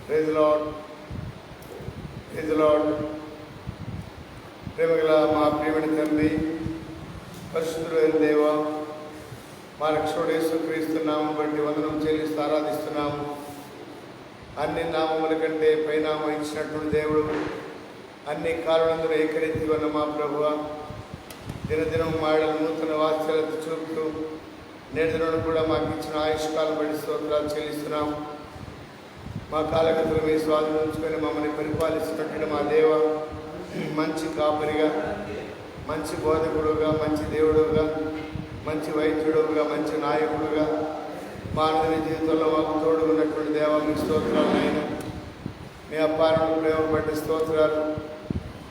Praise lord, praise lord. ప్రేమగల మా ప్రియమైన తండ్రి, పరిశుద్ధుడైన దేవ, మా రక్షకుడు యేసుక్రీస్తు నామమును బట్టి వందనం చెల్లిస్తూ ఆరాధిస్తున్నాము. అన్ని నామముల కంటే పైనామం ఇచ్చినటువంటి దేవుడు, అన్ని కారణంలో ఏకరీతి ఉన్న మా ప్రభువ, దినదినం మాడలు నూతన వాత్సల్యత చూపుతూ నేడును కూడా మాకు ఇచ్చిన ఆయుష్కాలం బట్టి స్తోత్రాలు చెల్లిస్తున్నాము. మా కాలగతులు మీ స్వాధీనం ఉంచుకొని మమ్మల్ని పరిపాలిస్తున్నటువంటి మా దేవ, మంచి కాపరిగా, మంచి బోధకుడుగా, మంచి దేవుడుగా, మంచి వైద్యుడుగా, మంచి నాయకుడుగా మానవ జీవితంలో మాకు తోడు ఉన్నటువంటి దేవ, మీ స్తోత్రాలు అయినా మీ అపారణ ప్రేమ బట్టి స్తోత్రాలు.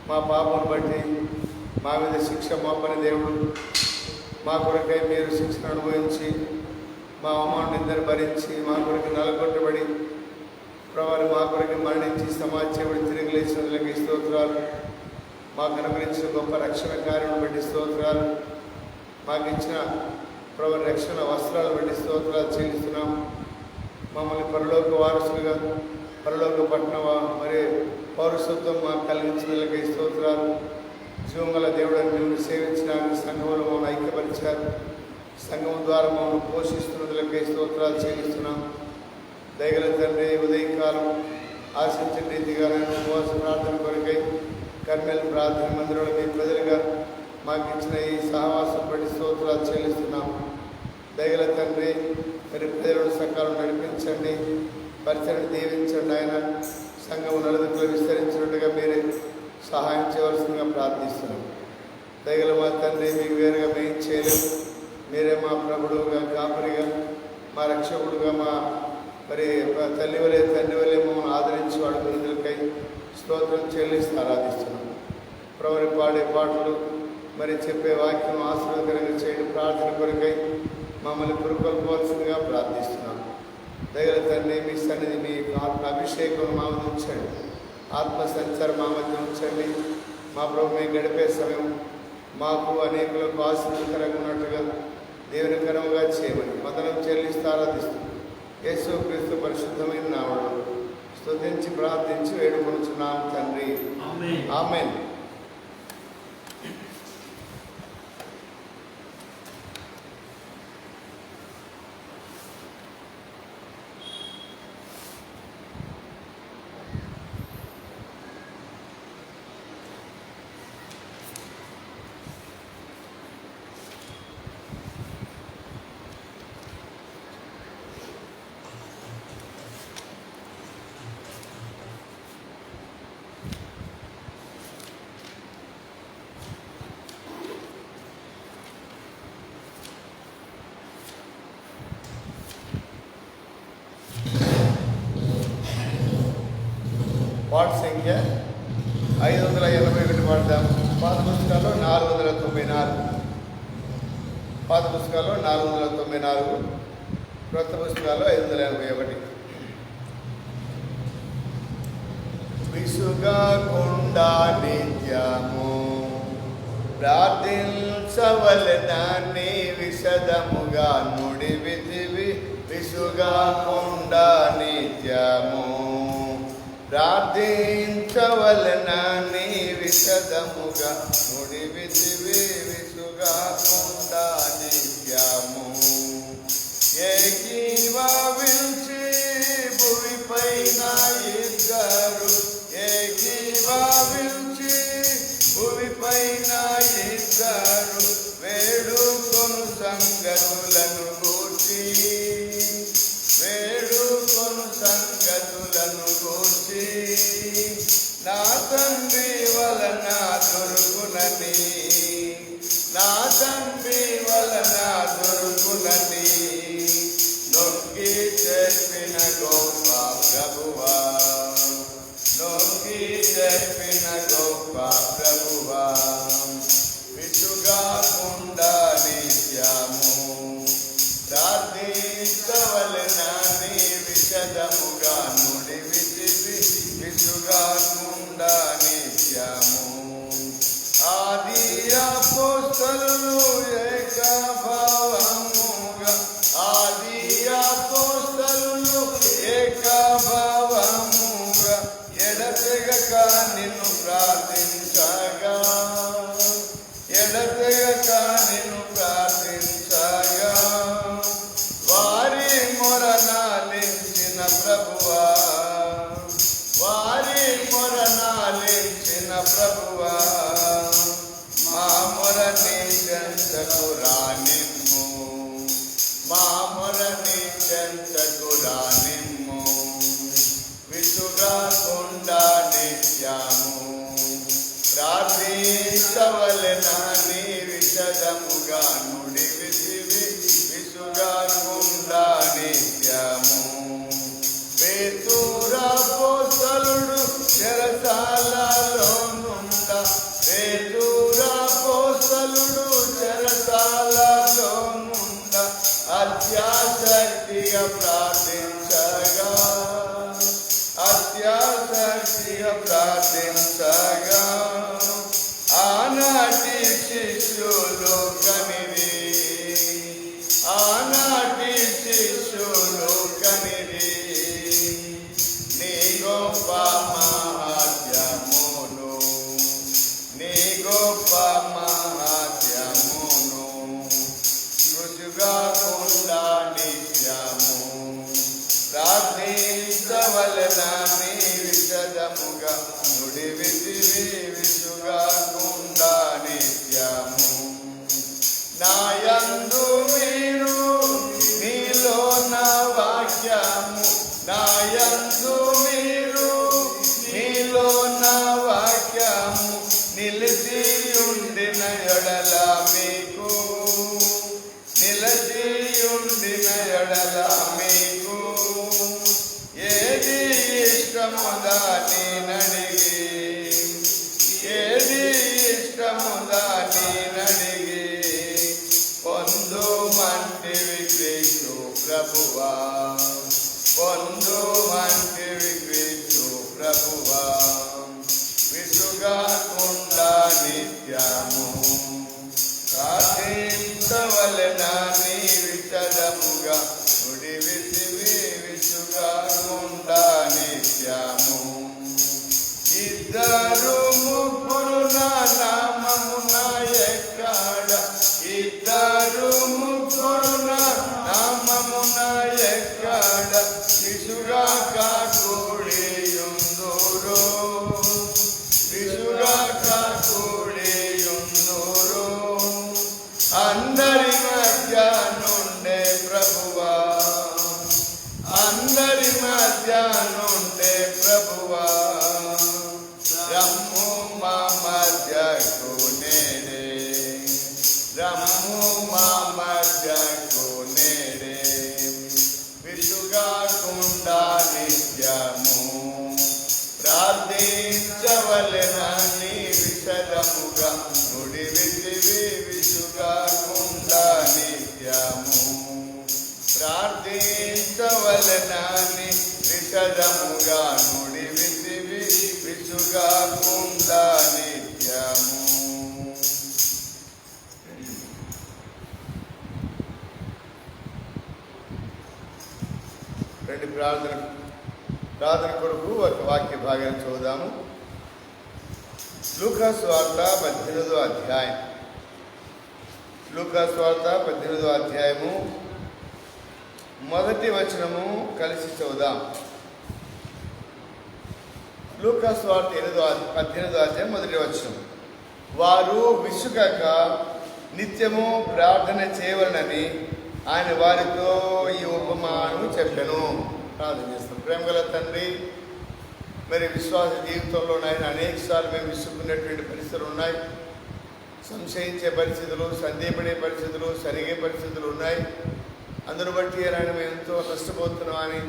మా పాపను బట్టి మా మీద శిక్ష మోపని దేవుడు, మా కొరకై మీరు శిక్షను అనుభవించి మా అమ్మాను నిందను భరించి మా కొరకు నలగొట్టబడి ప్రభావం మా కొరకు మరణించి సమాజపడి తిరిగి లేచినందులకి స్తోత్రాలు. మాకు అనుగ్రహించిన గొప్ప రక్షణ కార్యం బట్టి స్తోత్రాలు. మాకు ఇచ్చిన ప్రభు రక్షణ వస్త్రాలు బట్టి స్తోత్రాలు చెల్లిస్తున్నాం. మమ్మల్ని పరలోక వారసులుగా, పరలోక పట్టణ మరి పౌరసత్వం మాకు కలిగించినందులకి స్తోత్రాలు. జీవగల దేవుడిని మిమ్మల్ని సేవించడానికి సంఘంలో మమ్మల్ని ఐక్యపరిచారు. సంఘం ద్వారా మమ్మల్ని పోషిస్తున్నందులకి స్తోత్రాలు చెల్లిస్తున్నాం. దయగల తండ్రి, ఉదయకాలం ఆశించిన రీతిగా ఉపవాస ప్రార్థన కొరకై కర్మేల్ ప్రార్థన మందిరంలో మీ ప్రజలుగా మాకు ఇచ్చిన ఈ సహవాసం బట్టి స్తోత్రాలు చెల్లిస్తున్నాము. దయగల తండ్రి, మరి ప్రజలను సకాలం నడిపించండి, పరిచయం దీవించండి. ఆయన సంఘం నలుగురిలో విస్తరించినట్టుగా మీరే సహాయం చేయవలసిందిగా ప్రార్థిస్తున్నాం. దయగల మా తండ్రి, మీకు వేరుగా మేము చేయలేము. మీరే మా ప్రభుడుగా, కాపరిగా, మా రక్షకుడుగా, మా మరి తల్లి వలె తండ్రి వలె మమ్మల్ని ఆదరించి వాడుకున్నందుకై స్తోత్రం చెల్లిస్తూ ఆరాధిస్తున్నాం. ప్రభుని పాడే పాటలు, మరి చెప్పే వాక్యం ఆశీర్వాదకరంగా చేయడం ప్రార్థన కొరకై మమ్మల్ని పురుకొల్పవలసిందిగా ప్రార్థిస్తున్నాం. దయగల తండ్రి, మీ సన్నిధి, మీ ఆత్మ అభిషేకం మా మధ్య ఉంచండి, ఆత్మ సంచారం మా మధ్య ఉంచండి. మా ప్రభు మేము గడిపే సమయం మాకు అనేకులకు ఆశీర్వాదకరంగా ఉన్నట్టుగా దేవునికరంగా చేయమని వందనం చెల్లిస్తూ ఆరాధిస్తున్నాం. యేసుక్రీస్తు పరిశుద్ధమైన నామములో స్తుతించి ప్రార్థించి వేడుకొనుచున్నాం తండ్రి, ఆమేన్. పాట సంఖ్య 581 పాడదాం. పాత పుస్తకాల్లో 494, పాత పుస్తకాల్లో 494, క్రొత్త పుస్తకాల్లో 581. విసుగాకుండా నిత్యము ప్రార్థించవలెనని విశదముగా నుడివితివి. విసుగాకుండా నిత్యము ప్రార్థించవలెనని విశదముగా నుడివితివి. విసుగాకుండా నిత్యము ఏకీభవించి భూమిపైన ఇద్దరు, ఏకీభవించి భూమిపైన ఇద్దరు వేడుకొను సంగతులను గూర్చి, వేడుకొను సంగతులను గూర్చి నా తండ్రి వలన దొరుకునని, నా తండ్రి వలన దొరుకునని నొక్కి చెప్పిన గొప్ప ప్రభువా, నొక్కి చెప్పిన గొప్ప ప్రభువా. విసుగాకుండా నిత్యము ప్రార్థించవలెనని విశదముగా నుడివితివి. విసుగాకుండా నిత్యము ఆది అపోస్తలులు ఏకభావముగా, ఆది అపోస్తలులు ఏకభావము మొరనాలించిన ప్రభువా, వారి మొరనాలించిన ప్రభువా, మా మొర నీ చెంతకు రానిమ్ము, మా మొర నీ చెంతకు రానిమ్ము. విసుగాకుండా నిత్యము ప్రార్థించవలెనని విశదముగా నుడివిసివి, విసుగాకుండా నిత్యము. పేతురపోస్తలుడు చెరసాలలో నుండ, పేతురపోస్తలుడు చెరసాలలో నుండ అత్యాసక్తిగా ప్రార్థించగా, అత్యాసక్తిగా ప్రార్థించగా ఆనాటి శిష్యులు కనిరి, ఆనాటి శిష్యులు కనిరి నీ గొప్ప మహాత్మ్యమును, నీ గొప్ప మహాత్మ్యమును. రుజుగాకుండా నిత్యము ప్రార్థించవలెనని విశదముగా నుడివిసివి, విసుగాకుండా నిత్యము. నాయందు మీరు నీలో నా వాక్యము, నాయందు మీరు నీలో నా వాక్యము నిలిచి ఉండిన ఎడల మీకు, నిలిచి ఉండిన ఎడల మీకు ఏది ఇష్టము దాని నడిగి, ఏది ఇష్టము దాని నడిగి పొందు మంటివి క్రీస్తు ప్రభువా, పొందు మంటివి క్రీస్తు ప్రభువా. విసుగాకుండా నిత్యము ప్రార్థించవలెనని విశదముగా నుడివిసివి, విసుగాకుండా నిత్యము. ఇద్దరు ముగ్గురు నా నామమున ఎక్కడ, ఇద్దరు ముగ్గురు నా నామమున ఎక్కడ విసుగాక కూడియుందురు, విసుగాక కూడియుందురు. అందరి మధ్య నుండే ప్రభువా, అందరి మధ్య నుండే ప్రభువా, రమ్ము మా మధ్యకు నేడే, రమ్ము మా మధ్యకు నేడే. విసుగాకుండా నిత్యము ప్రార్థించవలెనని విశదముగా నుడివిసివి, విసుగాకుండా నిత్యము ప్రార్థించవలెనని విశదముగా నుడివిసివి, విసుగాకుండా నిత్యము. రెండు ప్రార్థన కొరకు ఒక వాక్య భాగాన్ని చూద్దాము. లూకా సువార్త 18వ అధ్యాయం, లూకా సువార్త 18వ అధ్యాయము మొదటి వచనము కలిసి చూద్దాం. లూకా సువార్త 18వ అధ్యాయం మొదటి వచనం. వారు విసుగక నిత్యము ప్రార్థన చేయవలనని ఆయన వారితో ఈ ఉపమానము చెప్పెను. ప్రార్థన చేస్తాం. ప్రేమగల తండ్రి, మరి విశ్వాస జీవితంలో నాయన అనేక సార్లు మేము విసుక్కున్నటువంటి పరిస్థితులు ఉన్నాయి, సంశయించే పరిస్థితులు, సందేహపడే పరిస్థితులు, సరిగే పరిస్థితులు ఉన్నాయి. అందును బట్టి ఆయన మేము ఎంతో నష్టపోతున్నామని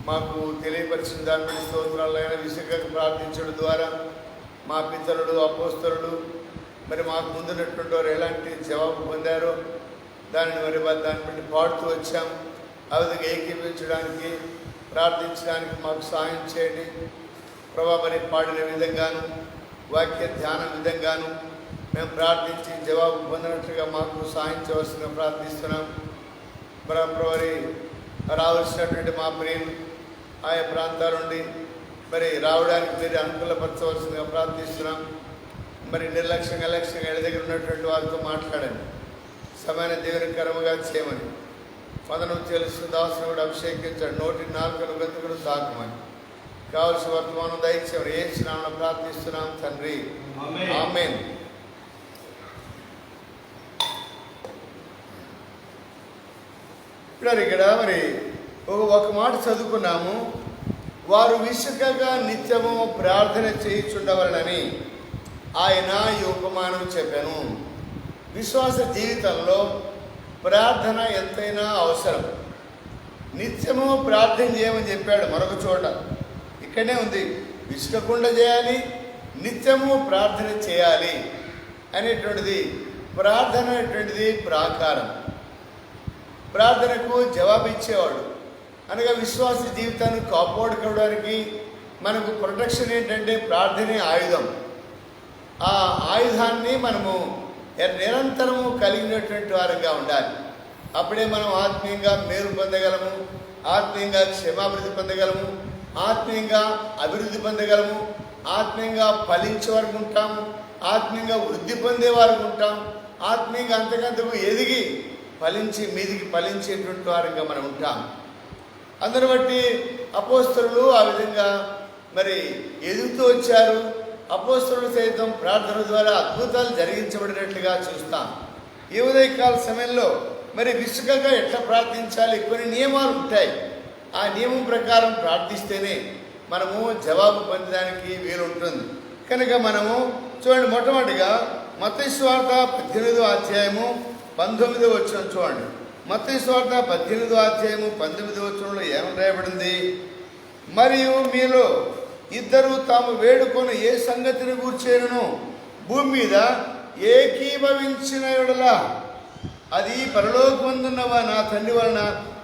మాకు తెలియపరిచిన దాని స్తోత్రాలు. ఆయన విసుగక ప్రార్థించడం ద్వారా మా పితరుడు, అపోస్తలుడు మరి మాకు ముందున్నటువంటి వారు ఎలాంటి జవాబు పొందారో దానిని మరి దాన్ని బట్టి పాడుతూ వచ్చాం. ఆ విధంగా ఏకీపించడానికి, ప్రార్థించడానికి మాకు సాయం చేయండి ప్రభా. మరి పాడిన విధంగాను, వాక్య ధ్యానం విధంగాను మేము ప్రార్థించి జవాబు పొందినట్లుగా మాకు సాయం చేయవలసిందిగా ప్రార్థిస్తున్నాం. ప్రభారి రావాల్సినటువంటి మా ప్రియులు ఆయా ప్రాంతాల నుండి మరి రావడానికి మీరు అనుకూలపరచవలసిందిగా ప్రార్థిస్తున్నాం. మరి నిర్లక్ష్యంగా ఎళ్ళ దగ్గర ఉన్నటువంటి వారితో మాట్లాడండి, సమైన దేవునికరముగా చేయమని వందనం చెల్లిస్తున్న దాసుని కూడా అభిషేకించాడు. నోటి నాలుకను గంతుకుడు తాకమని కావలసిన వర్తమానం దయచేయమని యేసు నామమున ప్రార్థిస్తున్నాం తండ్రి, ఆమేన్. ఇక్కడ మరి ఒక మాట చదువుకున్నాము. వారు విసుకగా నిత్యము ప్రార్థన చేయుచుండవలనని ఆయన ఈ ఉపమానం చెప్పాను. విశ్వాస జీవితంలో ప్రార్థన ఎంతైనా అవసరం. నిత్యము ప్రార్థన చేయమని చెప్పాడు మరొక చోట. ఇక్కడనే ఉంది, విసుకకుండా చేయాలి, నిత్యము ప్రార్థన చేయాలి అనేటువంటిది. ప్రార్థన అనేటువంటిది ప్రాకారం, ప్రార్థనకు జవాబు ఇచ్చేవాడు. అనగా విశ్వాస జీవితాన్ని కాపాడుకోవడానికి మనకు ప్రొటెక్షన్ ఏంటంటే ప్రార్థనే ఆయుధం. ఆ ఆయుధాన్ని మనము నిరంతరము కలిగినటువంటి వారంగా ఉండాలి. అప్పుడే మనం ఆత్మీయంగా మేలు పొందగలము, ఆత్మీయంగా క్షేమాభివృద్ధి పొందగలము, ఆత్మీయంగా అభివృద్ధి పొందగలము, ఆత్మీయంగా ఫలించే వరకు ఉంటాము, ఆత్మీయంగా వృద్ధి పొందే వారికి ఉంటాం, ఆత్మీయంగా అంతకంతకు ఎదిగి ఫలించి మీదికి ఫలించేటువంటి వారంగా మనం ఉంటాం. అందుని బట్టి అపోస్తలులు ఆ విధంగా మరి ఎదుగుతూ వచ్చారు. అపోస్తలులు సైతం ప్రార్థన ద్వారా అద్భుతాలు జరిగించబడినట్లుగా చూస్తాం. ఈ ఉదయకాల సమయంలో మరి విసుకగా ఎట్లా ప్రార్థించాలి, కొన్ని నియమాలు ఉంటాయి. ఆ నియమం ప్రకారం ప్రార్థిస్తేనే మనము జవాబు పొందడానికి వీలుంటుంది. కనుక మనము చూడండి, మొట్టమొదటిగా మత్తయి సువార్త 18వ అధ్యాయము 19వ వచనం చూడండి. మత్తయి సువార్త 18వ అధ్యాయము 19వ వచనంలో ఏమని రాయబడింది? మరియు మీలో ఇద్దరు తాము వేడుకొని ఏ సంగతిని గూర్చేను భూమి మీద ఏకీభవించిన యెడల అది పరలోకమందున్నవా నా తండ్రి వలన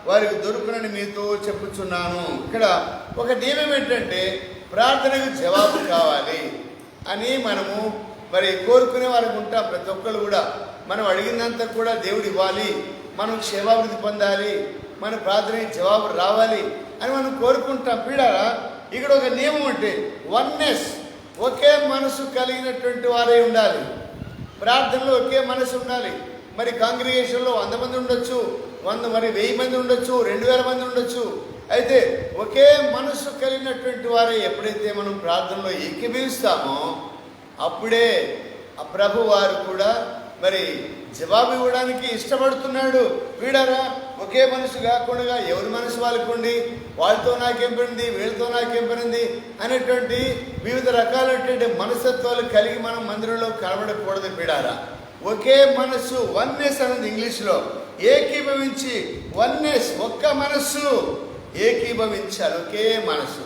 వారికి దొరుకునని మీతో చెప్పుచున్నాను. ఇక్కడ ఒక నియమం ఏంటంటే ప్రార్థనకు జవాబు కావాలి అని మనము మరి కోరుకునే వారికి ఉంటాం. ప్రతి ఒక్కరు కూడా మనం అడిగినంత కూడా దేవుడు ఇవ్వాలి, మనం క్షేమాభివృద్ధి పొందాలి, మన ప్రార్థనకి జవాబు రావాలి అని మనం కోరుకుంటాం. పీడారా ఇక్కడ ఒక నియమం అంటే వన్నెస్, ఒకే మనసు కలిగినటువంటి వారే ఉండాలి. ప్రార్థనలో ఒకే మనసు ఉండాలి. మరి కాంగ్రిగేషన్లో 100 మంది ఉండొచ్చు, 1000 మంది ఉండొచ్చు, 2000 మంది ఉండొచ్చు. అయితే ఒకే మనసు కలిగినటువంటి వారే ఎప్పుడైతే మనం ప్రార్థనలో ఏకీభవిస్తామో అప్పుడే ఆ ప్రభు వారు కూడా మరి జవాబు ఇవ్వడానికి ఇష్టపడుతున్నాడు. వీడారా ఒకే మనసు కాకుండా ఎవరి మనసు వాళ్ళకు ఉండి వాళ్ళతో నాకేం పడింది, వీళ్ళతో నాకేం పడింది అనేటువంటి వివిధ రకాలైనటువంటి మనస్తత్వాలు కలిగి మనం మందిరంలో కనబడకూడదు. పీడారా ఒకే మనస్సు, వన్నెస్ అనేది ఇంగ్లీష్లో, ఏకీభవించి వన్నెస్, ఒక్క మనస్సు, ఏకీభవించాలి. ఒకే మనసు,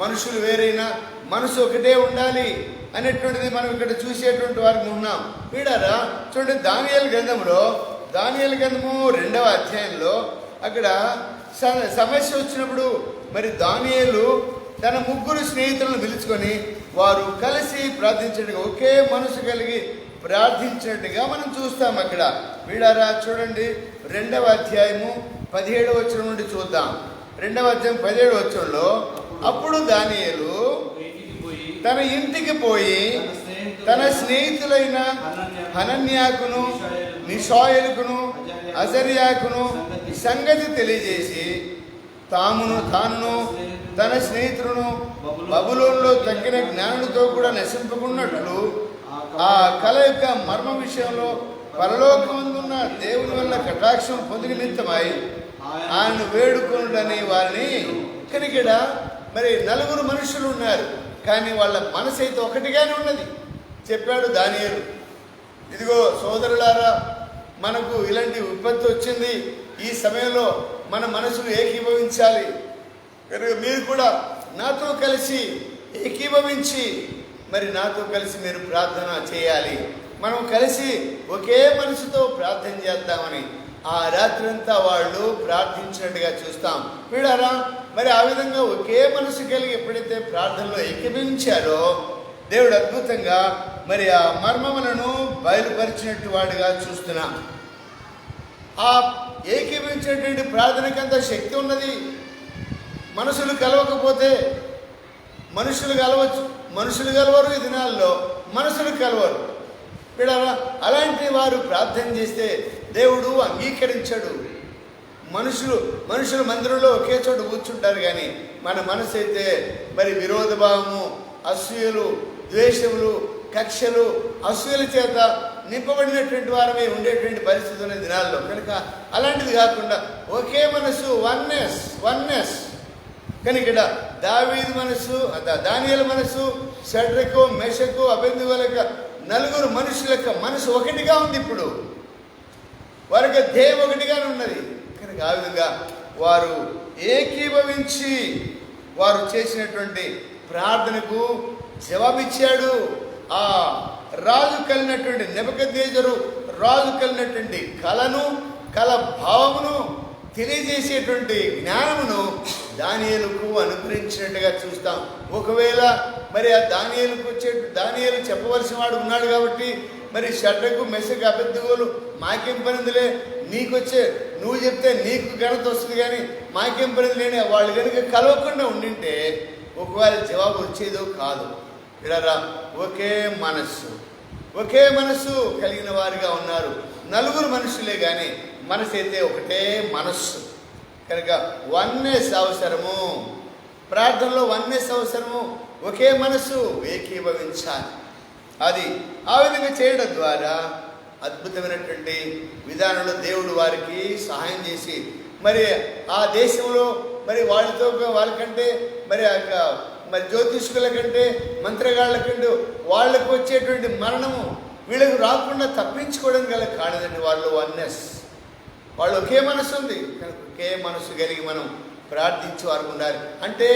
మనుషులు వేరైనా మనసు ఒకటే ఉండాలి అనేటువంటిది మనం ఇక్కడ చూసేటువంటి వారికి ఉన్నాం. వీడారా చూడండి, దానియేలు గ్రంథంలో, దానియేలు గ్రంథము 2వ అధ్యాయంలో అక్కడ సమస్య వచ్చినప్పుడు మరి దానియేలు తన 3 స్నేహితులను పిలుచుకొని వారు కలిసి ప్రార్థించినట్టుగా, ఒకే మనసు కలిగి ప్రార్థించినట్టుగా మనం చూస్తాం. అక్కడ వీడారా చూడండి 2వ అధ్యాయము 17వ వచనం నుండి చూద్దాం. 2వ అధ్యాయం 17వ వచనంలో, అప్పుడు దానియేలు తన ఇంటికి పోయి తన స్నేహితులైన హనన్యాకును మిషాయేలుకును అజర్యాకును సంగతి తెలియజేసి తానును తన స్నేహితులను బబులోనులో తగ్గిన జ్ఞానులతో కూడా నశింపకున్నట్లు ఆ కళ యొక్క మర్మ విషయంలో పరలోకమందున్న దేవుని వల్ల కటాక్షం పొంది నిమిత్తమై ఆయన వేడుకొనుడని వారిని. కనుక మరి 4 మనుషులు ఉన్నారు, కానీ వాళ్ళ మనసు అయితే ఒకటిగానే ఉన్నది. చెప్పాడు దానియేలు, ఇదిగో సోదరులారా, మనకు ఇలాంటి విపత్తు వచ్చింది, ఈ సమయంలో మన మనసులు ఏకీభవించాలి. కనుక మీరు కూడా నాతో కలిసి ఏకీభవించి మరి నాతో కలిసి మీరు ప్రార్థన చేయాలి. మనం కలిసి ఒకే మనసుతో ప్రార్థన చేద్దామని ఆ రాత్రంతా వాళ్ళు ప్రార్థించినట్టుగా చూస్తాం. వీడారా మరి ఆ విధంగా ఒకే మనసు కలిగి ఎప్పుడైతే ప్రార్థనలో ఏకీభవించారో దేవుడు అద్భుతంగా మరి ఆ మర్మములను బయలుపరిచినట్టు వాడుగా చూస్తున్నాం. ఆ ఏకీభవించినటువంటి ప్రార్థనకంత శక్తి ఉన్నది. మనసులు కలవకపోతే మనుషులు కలవచ్చు, మనుషులు కలవరు. ఈ దినాల్లో మనసులు కలవరు. వీడారా అలాంటి వారు ప్రార్థన చేస్తే దేవుడు అంగీకరించడు. మనుషులు మందిరంలో ఒకే చోట కూర్చుంటారు, కానీ మన మనసు అయితే మరి విరోధ భావము, అసూయలు, ద్వేషములు, కక్షలు, అసూయల చేత నింపబడినటువంటి వారమే ఉండేటువంటి పరిస్థితి ఉన్న దినాల్లో. కనుక అలాంటిది కాకుండా ఒకే మనసు, వన్నెస్. కానీ ఇక్కడ దావీదు మనసు, దానియేలు మనసు, షడ్రకు, మెషకు, అబేద్నెగో నలుగురు మనుషుల యొక్క మనసు ఒకటిగా ఉంది. ఇప్పుడు వారి యొక్క ధ్యేయం ఒకటిగానే ఉన్నది. కనుక ఆ విధంగా వారు ఏకీభవించి వారు చేసినటువంటి ప్రార్థనకు జవాబిచ్చాడు. ఆ రాజు కలిగినటువంటి నెబుకద్నెజరు రాజు కలిగినటువంటి కల భావమును తెలియజేసేటువంటి జ్ఞానమును దానియేలుకు అనుగ్రహించినట్టుగా చూస్తాం. ఒకవేళ మరి ఆ దానియేలు చెప్పవలసిన వాడు ఉన్నాడు కాబట్టి మరి షడ్రకు, మెషకు, అబేద్నెగోలు మాకేం పనిందిలే, నువ్వు చెప్తే నీకు ఘనత వస్తుంది కానీ మాకేం పనింది లేని వాళ్ళు కనుక కలవకుండా ఉండింటే ఒకవేళ జవాబు వచ్చేదో కాదు. ఇలా ఒకే మనస్సు కలిగిన వారిగా ఉన్నారు. నలుగురు మనుషులే కానీ మనసు అయితే ఒకటే మనస్సు. కనుక వన్నెస్ అవసరము, ప్రార్థనలో వన్నెస్ అవసరము. ఒకే మనసు, ఏకీభవించాలి. అది ఆ విధంగా చేయడం ద్వారా అద్భుతమైనటువంటి విధానంలో దేవుడు వారికి సహాయం చేసి మరి ఆ దేశంలో మరి వాళ్ళకంటే మరి జ్యోతిష్కుల కంటే, మంత్రగాళ్ళ కంటే వాళ్ళకు వచ్చేటువంటి మరణము వీళ్ళకు రాకుండా తప్పించుకోవడానికి గల కాడదండి వాళ్ళు వన్నెస్. వాళ్ళు ఒకే మనసు ఉంది. కనుక ఒకే మనసు కలిగి మనం ప్రార్థించే వారు ఉండాలి. అంటే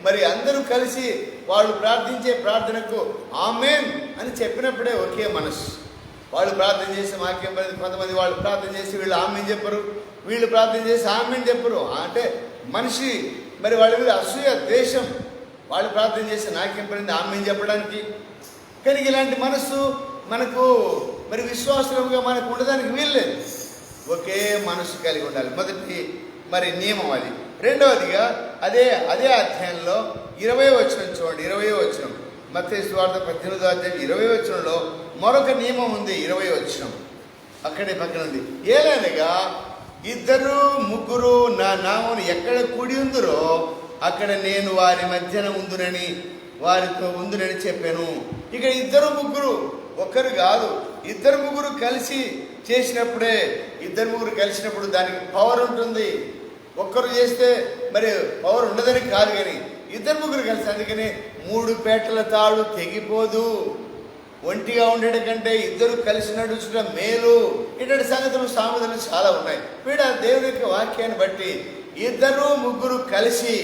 మరి అందరూ కలిసి వాళ్ళు ప్రార్థించే ప్రార్థనకు ఆమేన్ అని చెప్పినప్పుడే ఒకే మనసు. వాళ్ళు ప్రార్థన చేసి మాకేం పడింది, కొంతమంది వాళ్ళు ప్రార్థన చేసి వీళ్ళు ఆమేన్ చెప్పరు, వీళ్ళు ప్రార్థన చేసి ఆమేన్ చెప్పరు. అంటే మనిషి మరి వాళ్ళ మీద అసూయ, ద్వేషం. వాళ్ళు ప్రార్థన చేసి నాకేం పడింది ఆమేన్ చెప్పడానికి. కానీ ఇలాంటి మనసు మనకు మరి విశ్వాసంగా మనకు ఉండడానికి వీల్లేదు. ఒకే మనసు కలిగి ఉండాలి. మొదటి మరి నియమం అది. రెండవదిగా అదే అధ్యాయంలో 20వ వచనం చూడండి. 20వ వచనం మత్తయి సువార్త 18వ అధ్యాయం 20వ వచనంలో మరొక నియమం ఉంది. 20వ వచనం అక్కడే పక్కన ఉంది. ఏలనగా 2-3 నా నామమున ఎక్కడ కూడి ఉందురో అక్కడ నేను వారి మధ్యన వారితో ఉందునని చెప్పాను. ఇక 2-3 ఒక్కరు కాదు, 2-3 కలిసి చేసినప్పుడే, 2-3 కలిసినప్పుడు దానికి పవర్ ఉంటుంది. ఒక్కరు చేస్తే మరి పవర్ ఉండదని కాదు, కానీ 2-3 కలిసి. అందుకని 3 పేటల తాడు తెగిపోదు, ఒంటిగా ఉండేట కంటే 2 కలిసి నడుచుట మేలు. ఇటువంటి సంగతులు, సామెతలు చాలా ఉన్నాయి. దేవుని యొక్క వాక్యాన్ని బట్టి 2-3 కలిసి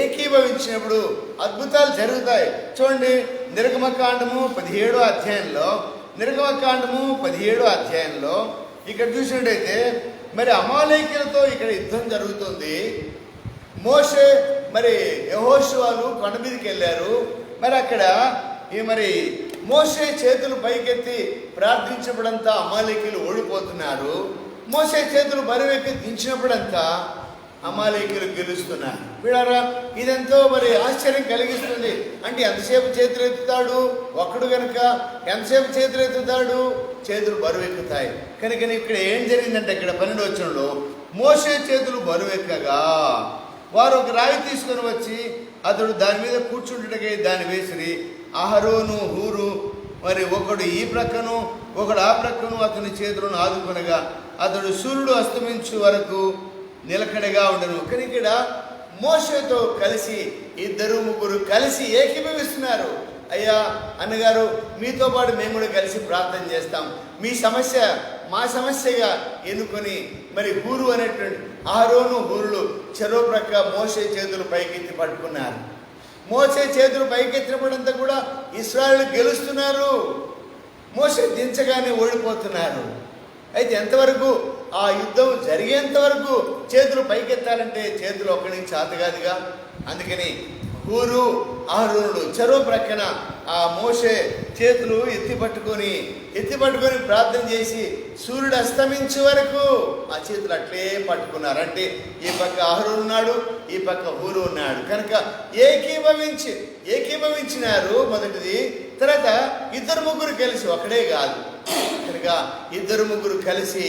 ఏకీభవించినప్పుడు అద్భుతాలు జరుగుతాయి. చూడండి, నిర్గమకాండము 17వ అధ్యాయంలో ఇక్కడ చూసినట్టయితే మరి అమాలేకీయులతో ఇక్కడ యుద్ధం జరుగుతుంది. మోషే మరి యెహోషువలు కొండ మీదకి వెళ్ళారు. మరి అక్కడ మరి మోషే చేతులు పైకెత్తి ప్రార్థించినప్పుడంతా అమాలేకీయులు ఓడిపోతున్నారు. మోషే చేతులు బరువెక్కి దించినప్పుడంతా అమాలేకీయులు గెలుస్తున్నారు. వీడారా, ఇదంతా మరి ఆశ్చర్యం కలిగిస్తుంది. అంటే ఎంతసేపు చేతులు ఎత్తుతాడు ఒక్కడు కనుక, ఎంతసేపు చేతులు ఎత్తుతాడు, చేతులు బరువెక్కుతాయి. కనుక ఇక్కడ ఏం జరిగిందంటే, ఇక్కడ 12వ వచనంలో మోషే చేతులు బరువెక్కగా వారు ఒక రాయి తీసుకొని వచ్చి అతడు దాని మీద కూర్చుంటుటకై దాన్ని వేసిరి. అహరోను, హూరు మరి ఒకడు ఈ ప్రక్కను ఒకడు ఆ ప్రక్కను అతని చేతులను ఆదుకొనగా అతడు సూర్యుడు అస్తమించు వరకు నిలకడగా ఉండను. కానీ ఇక్కడ మోషేతో కలిసి 2-3 కలిసి ఏకీభవిస్తున్నారు. అయ్యా అన్నగారు, మీతో పాటు మేము కూడా కలిసి ప్రార్థన చేస్తాం, మీ సమస్య మా సమస్యగా ఎన్నుకొని మరి హూరు అనేటువంటి అహరోను, హూరులు చెరో ప్రక్క మోషే చేతులు పైకెత్తి పట్టుకున్నారు. మోషే చేతులు పైకెత్తినప్పుడంతా కూడా ఇశ్రాయేలు గెలుస్తున్నారు. మోషే దించగానే ఓడిపోతున్నారు. అయితే ఎంతవరకు ఆ యుద్ధం జరిగేంత వరకు చేతులు పైకెత్తాలంటే చేతులు ఒక్కడికి చేతగాదిగా. అందుకని హూరు, అహరోనుడు చెరో ప్రక్కన ఆ మోషే చేతులు ఎత్తి పట్టుకొని ప్రార్థన చేసి సూర్యుడు అస్తమించే వరకు ఆ చేతులు అట్లే పట్టుకున్నారు. అంటే ఈ పక్క అహరోను ఉన్నాడు, ఈ పక్క హూరు ఉన్నాడు. కనుక ఏకీభవించినారు మొదటిది. తర్వాత 2-3 కలిసి, ఒకడే కాదు కనుక 2-3 కలిసి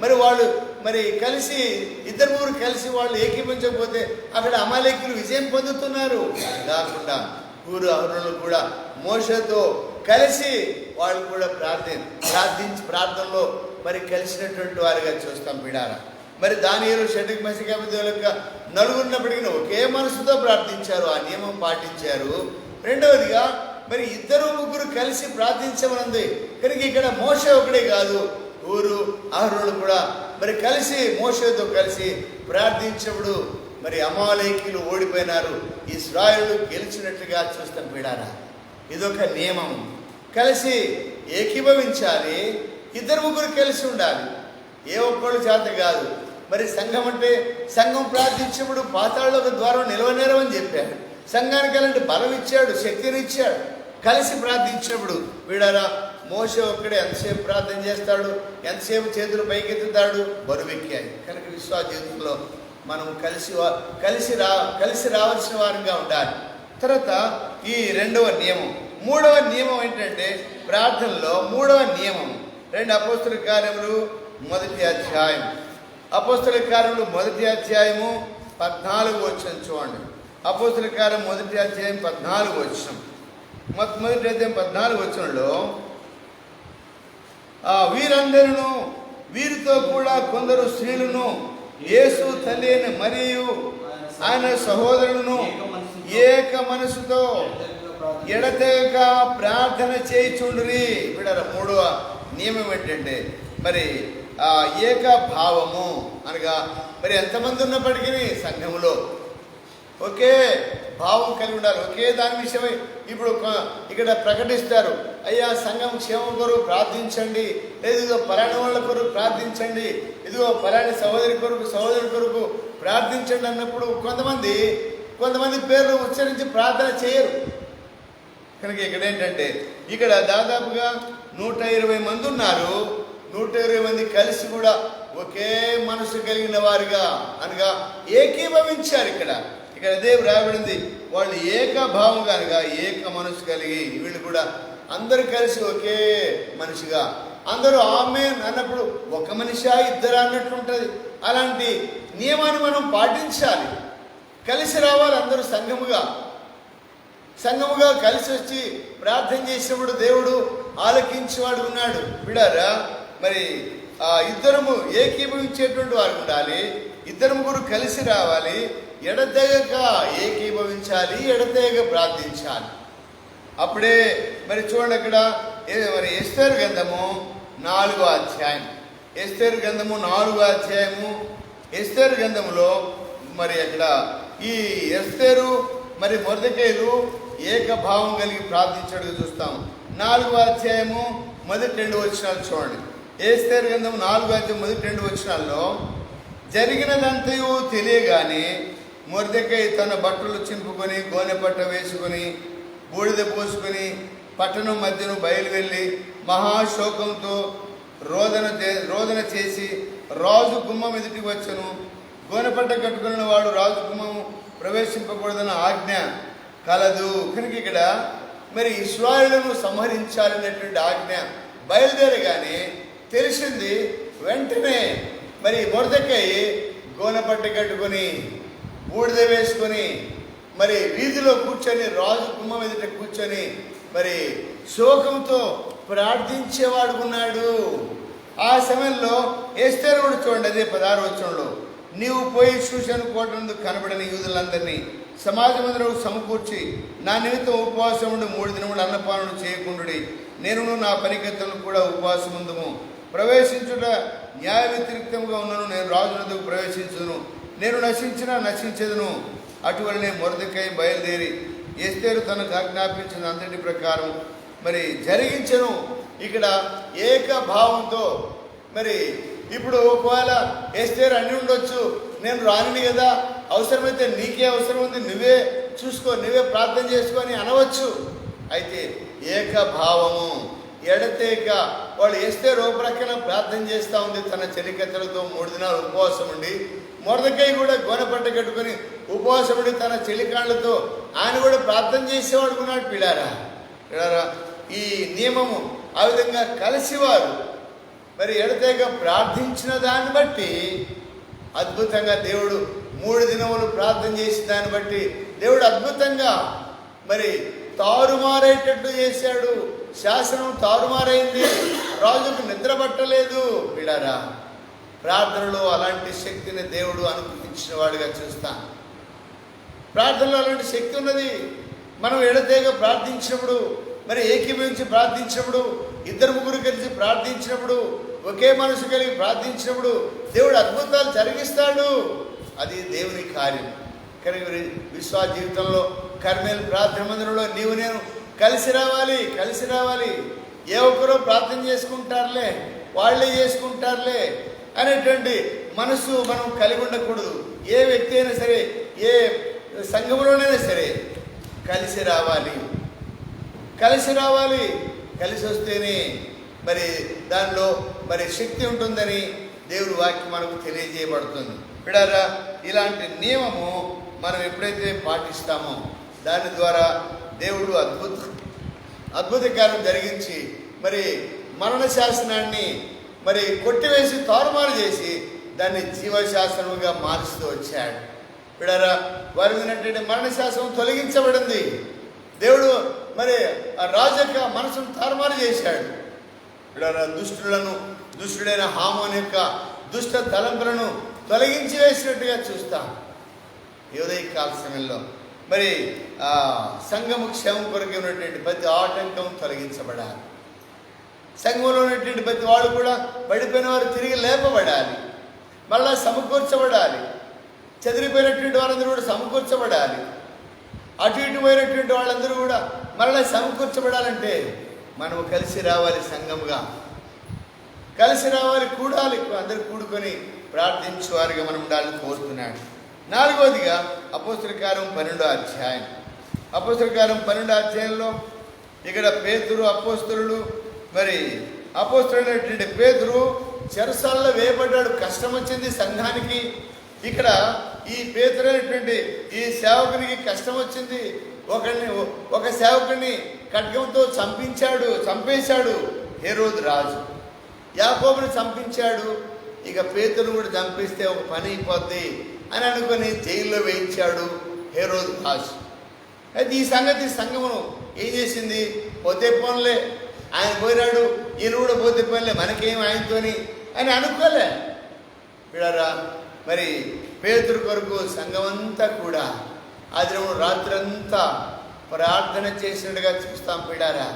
మరి వాళ్ళు మరి కలిసి ఇద్దరు ముగ్గురు కలిసి వాళ్ళు ఏకీపించకపోతే అక్కడ అమాలేకీయులు విజయం పొందుతున్నారు. కాకుండా ఊరు అహరోనులు కూడా మోషేతో కలిసి వాళ్ళు కూడా ప్రార్థనలో మరి కలిసినటువంటి వారిగా చూస్తాం బిడారా. మరి దానియేలు షడ్రక్ మెషక్ అబేద్నెగోల యొక్క నలుగురున్నప్పటికీ ఒకే మనసుతో ప్రార్థించారు, ఆ నియమం పాటించారు. రెండవదిగా మరి ఇద్దరు ముగ్గురు కలిసి ప్రార్థించమనుంది కనుక ఇక్కడ మోషే ఒకడే కాదు, ఊరు అహరోనులు కూడా మరి కలిసి మోషేతో కలిసి ప్రార్థించినప్పుడు మరి అమాలేకీయులు ఓడిపోయినారు, ఇశ్రాయేలు గెలిచినట్లుగా చూస్తాం బిడారా. ఇదొక నియమం. కలిసి ఏకీభవించాలి, ఇద్దరు ముగ్గురు కలిసి ఉండాలి, ఏ ఒక్కళ్ళు చేత కాదు. మరి సంఘం అంటే సంఘం ప్రార్థించినప్పుడు పాతాళలోక ద్వారం నిలవనేరవని చెప్పాడు, సంఘానికి అలాంటి బలం ఇచ్చాడు, శక్తిని ఇచ్చాడు. కలిసి ప్రార్థించినప్పుడు వీడారా మోషే ఒక్కడే ఎంతసేపు ప్రార్థన చేస్తాడు, ఎంతసేపు చేతులు పైకెత్తుతాడు, బరువెక్కాయి. కనుక విశ్వాస జీవితంలో మనం కలిసి రావాల్సిన వారంగా ఉండాలి. తర్వాత ఈ రెండవ నియమం. మూడవ నియమం ఏంటంటే ప్రార్థనలో మూడవ నియమం 2 అపోస్తల కార్యములు 1వ అధ్యాయం. అపోస్తల కార్యములు 1వ అధ్యాయము 14వ వచనం చూడండి. అపోస్తల కార్యం 1వ అధ్యాయం 14వ వచనం. 1వ అధ్యాయం 14వ వచనంలో వీరందరూ వీరితో కూడా కొందరు స్త్రీలను యేసు తల్లి అయిన మరియు ఆయన సహోదరులను ఏక మనసుతో ఎడతెగక ప్రార్థన చేయుచుండురి. వీడర మూడవ నియమం ఏంటంటే మరి ఏక భావము అనగా మరి ఎంతమంది ఉన్నప్పటికీ సంఘములో ఒకే భావం కలిగి ఉండాలి, ఒకే దాని విషయమై. ఇప్పుడు ఇక్కడ ప్రకటిస్తారు, అయ్యా సంఘం క్షేమం కొరకు ప్రార్థించండి, లేదు ఇదిగో పలాని వాళ్ళ కొరకు ప్రార్థించండి, ఇదిగో పలాని సహోదరి కొరకు ప్రార్థించండి అన్నప్పుడు కొంతమంది పేర్లు ఉచ్చరించి ప్రార్థన చేయరు. కనుక ఇక్కడ ఏంటంటే ఇక్కడ దాదాపుగా 120 మంది ఉన్నారు. 120 మంది కలిసి కూడా ఒకే మనసు కలిగిన వారుగా అనగా ఏకీభవించారు. ఇక్కడ అదే రాబడింది, వాళ్ళు ఏకభావంగా అనగా ఏక మనసు కలిగి వీళ్ళు కూడా అందరూ కలిసి ఒకే మనిషిగా అందరూ ఆమేన్ అన్నప్పుడు ఒక మనిషి ఇద్దరు అన్నట్టు ఉంటుంది. అలాంటి నియమాన్ని మనం పాటించాలి. కలిసి రావాలి అందరూ సంఘముగా కలిసి వచ్చి ప్రార్థన చేసినప్పుడు దేవుడు ఆలకించేవాడు ఉన్నాడు. బిడారా మరి ఇద్దరము ఏకీభవించేటువంటి వారు ఉండాలి, ఇద్దరు ముగ్గురు కలిసి రావాలి, ఎడతెగక ఏకీభవించాలి, ఎడతెగక ప్రార్థించాలి. అప్పుడే మరి చూడండి అక్కడ మరి ఎస్తేరు గ్రంథము 4వ అధ్యాయం. ఎస్తేరు గ్రంథము 4వ అధ్యాయము. ఎస్తేరు గ్రంథములో మరి అక్కడ ఈ ఎస్తేరు మరి మొర్దెకైలు ఏకభావం కలిగి ప్రార్థించడం చూస్తాం. 4వ అధ్యాయము 1-2 వచనాలు చూడండి. ఎస్తేరు గ్రంథం 4వ అధ్యాయం 1-2 వచనాల్లో జరిగినదంతయు తెలియగానే మొర్దెకై తన బట్టలు చింపుకొని గోనె పట్ట వేసుకొని బూడిద పోసుకొని పట్టణం మధ్యను బయలువెళ్ళి మహాశోకంతో రోదన చేసి రాజు గుమ్మం ఎదుటికి వచ్చను. గోనెపట్ట కట్టుకున్న వాడు రాజు గుమ్మము ప్రవేశింపకూడదన్న ఆజ్ఞ కలదు. కనుక ఇక్కడ మరి ఇశ్రాయేలును సంహరించాలనేటువంటి ఆజ్ఞ బయలుదేరగానే తెలిసింది. వెంటనే మరి మొర్దెకై గోనెపట్ట కట్టుకొని బూడిద వేసుకొని మరి వీధిలో కూర్చొని రాజు గుమ్మం ఎదుట కూర్చొని మరి శోకంతో ప్రార్థించేవాడు ఉన్నాడు. ఆ సమయంలో ఎస్తేరు కూడా చూడండి, అదే 16వ వచనంలో, నీవు పోయి షూషను కోట నందు కనబడని యూదులందరినీ సమాజ మందిరం సమకూర్చి నా నిమిత్తం ఉపవాసం ఉండి 3 దినములు అన్నపానం చేయకుండుడి. నేను నా పనికత్తెలను కూడా ఉపవాసం ఉందుము. ప్రవేశించుట న్యాయ వ్యతిరేక్తంగా ఉన్నను. నేను రాజునకు ప్రవేశించుదును. నేను నశించేదను. అటువలనే మొర్దెకై బయలుదేరి ఎస్తేరు తనకు ఆజ్ఞాపించిన అంతటి ప్రకారం మరి జరిగించను. ఇక్కడ ఏకభావంతో మరి ఇప్పుడు ఒకవేళ ఎస్తేరు అన్ని ఉండొచ్చు, నేను రానిని కదా, అవసరమైతే నీకే అవసరం ఉంది, నువ్వే చూసుకో, నువ్వే ప్రార్థన చేసుకొని అనవచ్చు. అయితే ఏకభావము ఎడతేక వాళ్ళు ఎస్తేరు ఓ ప్రక్కన ప్రార్థన చేస్తూ ఉంది తన చెలికత్తెలతో 3 దినాలు ఉపవాసం ఉండి, మొర్దెకై కూడా గోనెపట్ట కట్టుకొని ఉపవాసం ఉండి తన చెలికాళ్ళతో ఆయన కూడా ప్రార్థన చేసేవాడు ఉన్నాడు. పిల్లారా ఈ నియమము ఆ విధంగా కలిసివారు మరి ఎడతెగ ప్రార్థించిన దాన్ని బట్టి అద్భుతంగా దేవుడు 3 దినములు ప్రార్థన చేసిన దాన్ని బట్టి దేవుడు అద్భుతంగా మరి తారుమారేటట్టు చేశాడు. శాసనం తారుమారైంది, రాజుకు నిద్ర పట్టలేదు. వీడారా, ప్రార్థనలో అలాంటి శక్తిని దేవుడు అనుగ్రహించిన వాడిగా చూస్తాం. ప్రార్థనలో అలాంటి శక్తి ఉన్నది. మనం ఎడతెగ ప్రార్థించినప్పుడు, మరి ఏకీభవించి ప్రార్థించినప్పుడు, 2-3 కలిసి ప్రార్థించినప్పుడు, ఒకే మనసు కలిగి ప్రార్థించినప్పుడు దేవుడు అద్భుతాలు జరిగిస్తాడు. అది దేవుని కార్యం. కానీ విశ్వాస జీవితంలో కర్మేలు ప్రార్థన మందిరంలో నీవు నేను కలిసి రావాలి. ఏ ఒక్కరో ప్రార్థన చేసుకుంటారులే, వాళ్ళే చేసుకుంటారులే అనేటువంటి మనసు మనం కలిగి ఉండకూడదు. ఏ వ్యక్తి అయినా సరే, ఏ సంఘంలోనైనా సరే కలిసి రావాలి. కలిసి వస్తేనే మరి దానిలో మరి శక్తి ఉంటుందని దేవుడి వాక్యం మనకు తెలియజేయబడుతుంది. బిడ్డలారా, ఇలాంటి నియమము మనం ఎప్పుడైతే పాటిస్తామో దాని ద్వారా దేవుడు అద్భుత కార్యం జరిగించి మరి మరణ శాసనాన్ని మరి కొట్టివేసి తారుమారు చేసి దాన్ని జీవశాస్త్రముగా మారుస్తూ వచ్చాడు. బిడ్డలారా, వారి విన్నటువంటి మరణ శాసనం తొలగించబడింది. దేవుడు మరి ఆ రాజు యొక్క మనసును తారుమారు చేశాడు. బిడ్డలారా, దుష్టుడైన హామాను యొక్క దుష్ట తలంపులను తొలగించి వేసినట్టుగా చూస్తాం. ఉదయకాల సమయంలో మరి సంఘము క్షేమం కొరకు ఉన్నటువంటి ప్రతి ఆటంకం తొలగించబడాలి. సంఘంలో ఉన్నటువంటి ప్రతి వాడు కూడా పడిపోయిన వారు తిరిగి లేపబడాలి, మళ్ళా సమకూర్చబడాలి. చెదిరిపోయినటువంటి వారందరూ కూడా సమకూర్చబడాలి. అటు ఇటు పోయినటువంటి వాళ్ళందరూ కూడా మళ్ళీ సమకూర్చబడాలంటే మనము కలిసి రావాలి. సంఘముగా కలిసి రావాలి, కూడాలి. అందరూ కూడుకొని ప్రార్థించేవారుగా మనం ఉండాలని కోరుతున్నాడు. 4వదిగా అపోస్తల కార్యం 12వ అధ్యాయం. అపోస్తల కార్యం 12వ అధ్యాయంలో ఇక్కడ పేతురు అపోస్తలుడు, మరి అపోస్తలుడైనటువంటి పేతురు చెరసాలలో వేయబడ్డాడు. కష్టం వచ్చింది సంఘానికి. ఇక్కడ ఈ పేతురైనటువంటి ఈ సేవకునికి కష్టం వచ్చింది. ఒక సేవకుని ఖడ్గంతో చంపేశాడు హేరోదు రాజు. యాకోబుని చంపించాడు. ఇక పేతురు కూడా చంపిస్తే ఒక పని అయిపోద్ది అని అనుకుని జైల్లో వేయించాడు హేరోదు రాజు. అయితే ఈ సంగతి సంఘమును ఏం చేసింది? పోతే పోన్లే, ఆయన పోయినాడు, ఈయన కూడా పోతే పోన్లే, మనకేం ఆయనతోని అని అనుకోలే. బిడ్డలారా, మరి పేతురు కొరకు సంఘమంతా కూడా ఆ దినము రాత్రంతా ప్రార్థన చేసినట్టుగా చూస్తాం. బిడ్డలారా,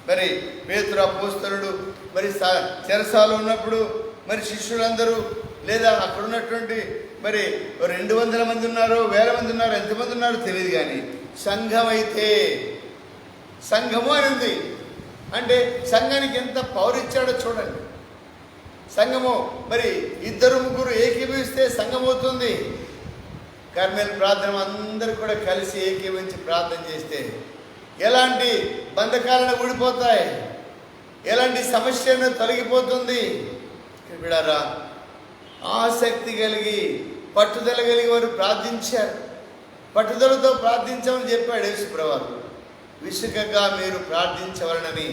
మరి పేతురు అపోస్తలుడు మరి చెరసాలలో ఉన్నప్పుడు మరి శిష్యులందరూ లేదా అక్కడ ఉన్నటువంటి మరి 200 మంది ఉన్నారో 1000 మంది ఉన్నారో ఎంతమంది ఉన్నారో తెలియదు, కానీ సంఘం అయితే సంఘము అని ఉంది. అంటే సంఘానికి ఎంత పవర్ ఇచ్చాడో చూడండి. సంఘము మరి 2-3 ఏకీభవిస్తే సంఘం అవుతుంది. కర్మేలు ప్రార్థన అందరూ కూడా కలిసి ఏకీభవించి ప్రార్థన చేస్తే ఎలాంటి బంధకాలను ఊడిపోతాయి, ఎలాంటి సమస్యను తొలగిపోతుంది. బిడ్డలారా, ఆసక్తి కలిగి పట్టుదల కలిగి వారు ప్రార్థించారు. పట్టుదలతో ప్రార్థించమని చెప్పాడు యేసుప్రభువు. విసుగగా మీరు ప్రార్థించవలనని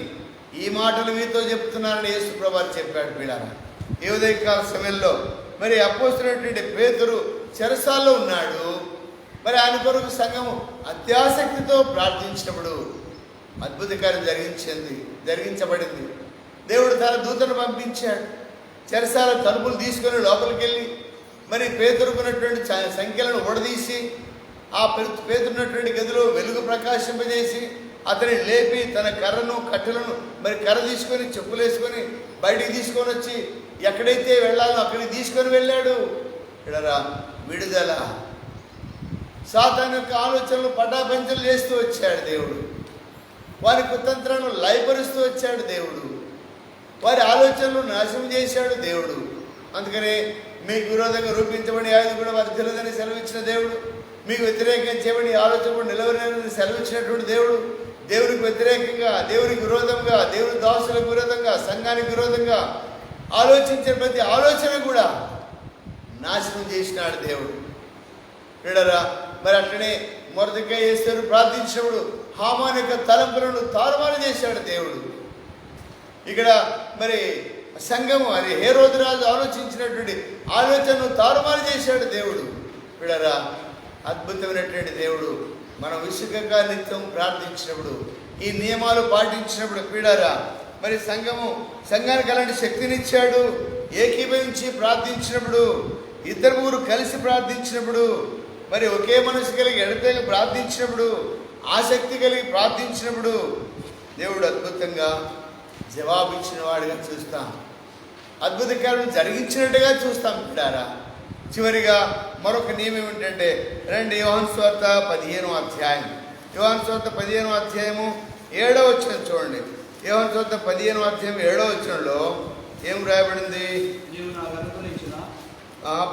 ఈ మాటలు మీతో చెప్తున్నారని యేసుప్రభువు చెప్పాడు. బిడ్డలారా, ఈ ఉదయకాల సమయంలో మరి అపోస్తలుడైనటువంటి పేతురు చెరసాల్లో ఉన్నాడు. మరి ఆయన కొరకు సంఘము అత్యాసక్తితో ప్రార్థించినప్పుడు అద్భుత కార్యం జరిగించబడింది. దేవుడు తన దూతను పంపించాడు. చెరసాల తలుపులు తీసుకొని లోపలికి వెళ్ళి మరి పేతురుకున్నటువంటి సంఖ్యలను ఊడదీసి ఆ పేతున్నటువంటి గదిలో వెలుగు ప్రకాశింపజేసి అతని లేపి తన కట్టెలను మరి కర్ర తీసుకొని చెప్పులు వేసుకొని బయటికి తీసుకొని వచ్చి ఎక్కడైతే వెళ్ళాలో అక్కడికి తీసుకొని వెళ్ళాడు. బిడ్డలారా, విడుదల. సాతాను యొక్క ఆలోచనలు పటాపంచలు చేస్తూ వచ్చాడు దేవుడు. వారి కుతంత్రాలను లయపరుస్తూ వచ్చాడు దేవుడు. వారి ఆలోచనలు నాశనం చేశాడు దేవుడు. అందుకనే మీకు విరోధంగా రూపించబడి ఆయుధ కూడా వర్ధిల్లదని సెలవిచ్చిన దేవుడు, మీకు వ్యతిరేకంగా చేయబడి ఆలోచన కూడా నిలవలేదని సెలవిచ్చినటువంటి దేవుడు, దేవునికి వ్యతిరేకంగా, దేవునికి విరోధంగా, దేవుని దాసులకు విరోధంగా, సంఘానికి విరోధంగా ఆలోచించిన ప్రతి ఆలోచన కూడా నాశనం చేసినాడు దేవుడు. బిడ్డలారా, మరి అట్లనే మొర్దెకై ఎస్తేరు ప్రార్థించినప్పుడు హామాను యొక్క తలంపులను తారుమారు చేశాడు దేవుడు. ఇక్కడ మరి సంఘము అది హేరోదు రాజు ఆలోచించినటువంటి ఆలోచనను తారుమారు చేశాడు దేవుడు. పిల్లరా, అద్భుతమైనటువంటి దేవుడు. మనం విసుగంగా నిత్యం ప్రార్థించినప్పుడు, ఈ నియమాలు పాటించినప్పుడు పిల్లరా, మరి సంఘానికి అలాంటి శక్తినిచ్చాడు. ఏకీభవించి ప్రార్థించినప్పుడు, ఇద్దరు ముగ్గురు కలిసి ప్రార్థించినప్పుడు, మరి ఒకే మనసు కలిగి ఎడతెగ ప్రార్థించినప్పుడు, ఆసక్తి కలిగి ప్రార్థించినప్పుడు దేవుడు అద్భుతంగా జవాబిచ్చిన వాడిగా చూస్తాం. అద్భుత కార్యం జరిగించినట్టుగా చూస్తాం పిల్లారా. చివరిగా మరొక నియమం ఏమిటంటే, రండి యోహాను సువార్త 15వ అధ్యాయం. యోహాను సువార్త 15వ అధ్యాయము 7వ వచనం చూడండి. యోహాను సువార్త 15వ అధ్యాయం 7వ వచనంలో ఏం రాయబడింది?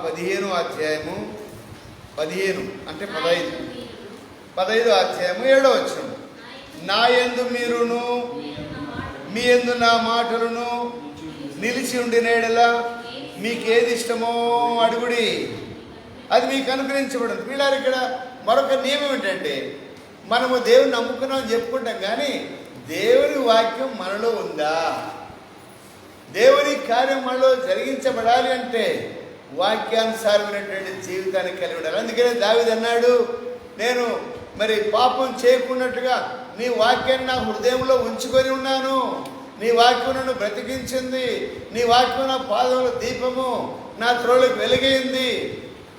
15వ అధ్యాయము 15 అంటే 15వ అధ్యాయము 7వ వచనం. నా యందు మీరును మీ యందు నా మాటలను నిలిచి ఉండిన యెడల మీకేది ఇష్టమో అడుగుడి, అది మీకు అనుగ్రహించబడింది. పిల్లలు, ఇక్కడ మరొక నియమం ఏంటంటే, మనము దేవుని నమ్ముకున్నామని చెప్పుకుంటాం, కానీ దేవుని వాక్యం మనలో ఉందా? దేవుని కార్యం మనలో జరిగించబడాలి అంటే వాక్యానుసారమైనటువంటి జీవితాన్ని కలిగి ఉండాలి. అందుకనే దావీదు అన్నాడు, నేను మరి పాపం చేయకున్నట్టుగా నీ వాక్యాన్ని నా హృదయంలో ఉంచుకొని ఉన్నాను. నీ వాక్యం నన్ను బ్రతికించింది, నీ వాక్యం నా పాదముల దీపము, నా త్రోలకు వెలుగైంది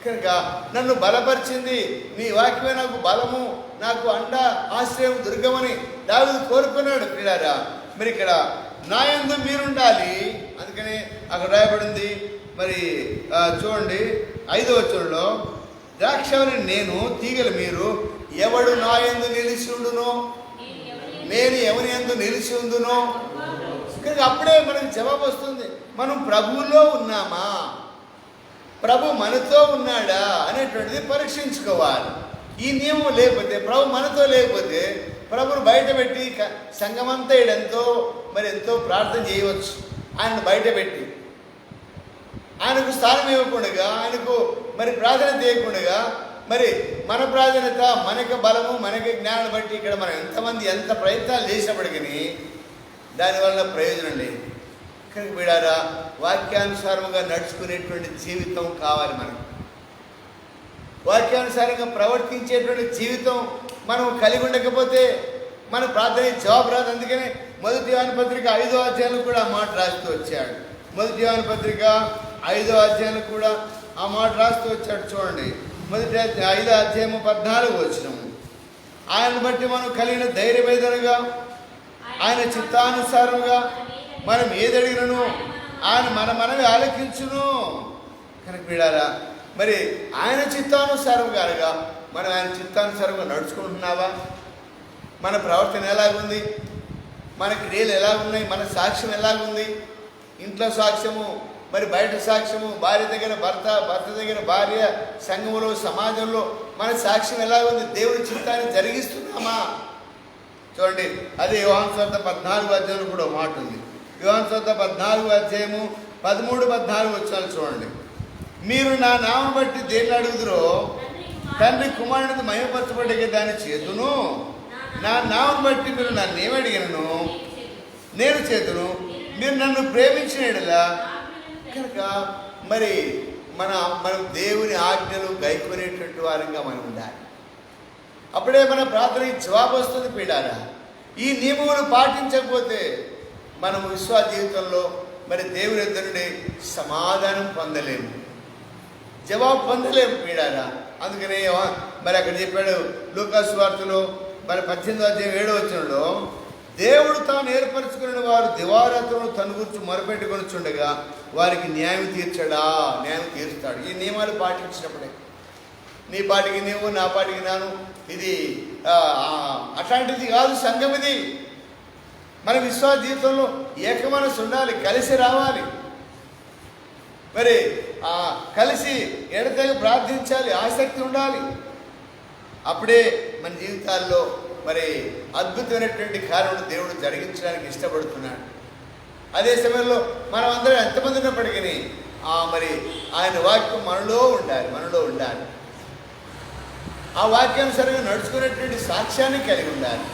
కనుక నన్ను బలపరిచింది. నీ వాక్యమే నాకు బలము, నాకు అండ, ఆశ్రయం, దుర్గమని దావీదు కోరుకున్నాడు. పిల్లారా, మరి ఇక్కడ నా యందు మీరుండాలి. అందుకని అక్కడ రాయబడింది. మరి చూడండి 5వ వచనంలో, ద్రాక్షవల్లి నేను, తీగలు మీరు, ఎవడు నా యందు నిలిచి ఉండునో నేను ఎవరి యందు నిలిచి ఉందునో. కనుక అప్పుడే మనకు జవాబు వస్తుంది, మనం ప్రభువులో ఉన్నామా, ప్రభు మనతో ఉన్నాడా అనేటువంటిది పరీక్షించుకోవాలి. ఈ నియమం లేకపోతే, ప్రభు మనతో లేకపోతే, ప్రభును బయట పెట్టి సంఘమంతా ఈడెంతో మరి ఎంతో ప్రార్థన చేయవచ్చు. ఆయనను బయట పెట్టి ఆయనకు స్థానం ఇవ్వకుండా, ఆయనకు మరి ప్రాధాన్యత ఇవ్వకుండా, మరి మన ప్రాధాన్యత, మనకు బలము, మనకి జ్ఞానం బట్టి ఇక్కడ మనం ఎంతమంది ఎంత ప్రయత్నాలు చేసినప్పటికీ దానివల్ల ప్రయోజనం లేదు. కనుక వీడారా, వాక్యానుసారంగా నడుచుకునేటువంటి జీవితం కావాలి మనకు. వాక్యానుసారంగా ప్రవర్తించేటువంటి జీవితం మనం కలిగి ఉండకపోతే మన ప్రార్థన జవాబు రాదు. అందుకనే 1 యోహాను పత్రిక 5వ అధ్యాయంలో కూడా ఆ మాట రాస్తూ వచ్చాడు. 1 యోహాను పత్రిక 5వ అధ్యాయంలో కూడా ఆ మాట రాస్తూ వచ్చాడు. చూడండి, 5వ అధ్యాయము 14వ వచనం. ఆయనను బట్టి మనం కలిగిన ధైర్యవేదనగా ఆయన చిత్తానుసారంగా మనం ఏదడిగినను ఆయన మనవి ఆలకించును. కనుక వీడారా, మరి ఆయన చిత్తానుసారంగా అనగా మనం ఆయన చిత్తానుసారంగా నడుచుకుంటున్నావా? మన ప్రవర్తన ఎలాగుంది? మన క్రియలు ఎలాగున్నాయి? మన సాక్ష్యం ఎలాగుంది? ఇంట్లో సాక్ష్యము, మరి బయట సాక్ష్యము, భార్య దగ్గర భర్త, భర్త దగ్గర భార్య, సంఘములో, సమాజంలో మన సాక్ష్యం ఎలాగుంది? దేవుడి చిత్తాన్ని జరిగిస్తున్నామా? చూడండి, అదే యోహాను సువార్త 14వ అధ్యాయంలో కూడా మాట ఉంది. యోహాను సువార్త 14వ అధ్యాయము 13, 14 వచనాలు చూడండి. మీరు నా నామం బట్టి దేన్ని అడుగుదురో తండ్రి కుమారుడికి మహిమపరచబడే దాన్ని చేతును. నా నామం బట్టి మీరు నన్ను ఏమడిగినను నేను చేతును. మీరు నన్ను ప్రేమించిన యెడల కనుక మరి మనం దేవుని ఆజ్ఞలు గైకొనేటువంటి వారంగా మనం ఉండాలి. అప్పుడే మన ప్రార్థనకి జవాబు వస్తుంది. పీడారా, ఈ నియమములు పాటించకపోతే మనము విశ్వాస జీవితంలో మరి దేవుని ఎదుట నుండి సమాధానం పొందలేము, జవాబు పొందలేము. పీడారా, అందుకనే మరి అక్కడ చెప్పాడు లూకా సువార్తలో మరి 18వ అధ్యాయం 7వ వచనంలో, దేవుడు తాను ఏర్పరచుకున్న వారు దివారాత్రులను తన గురించి మొరపెట్టుకొని చుండగా వారికి న్యాయం తీరుస్తాడు. ఈ నియమాలు పాటించినప్పుడే నీ పాటికి నీవు, నా పాటికి నాను, ఇది అట్లాంటిది కాదు సంఘం. ఇది మన విశ్వాస జీవితంలో ఏకమనసు ఉండాలి, కలిసి రావాలి, మరి కలిసి ఎడతెగ ప్రార్థించాలి, ఆసక్తి ఉండాలి. అప్పుడే మన జీవితాల్లో మరి అద్భుతమైనటువంటి కార్యములు దేవుడు జరిగించడానికి ఇష్టపడుతున్నాడు. అదే సమయంలో మనం అందరం ఎంతమంది ఉన్నప్పటికీ మరి ఆయన వాక్యం మనలో ఉండాలి. ఆ వాక్యానుసారంగా నడుచుకునేటువంటి సాక్ష్యాన్ని కలిగి ఉండాలి.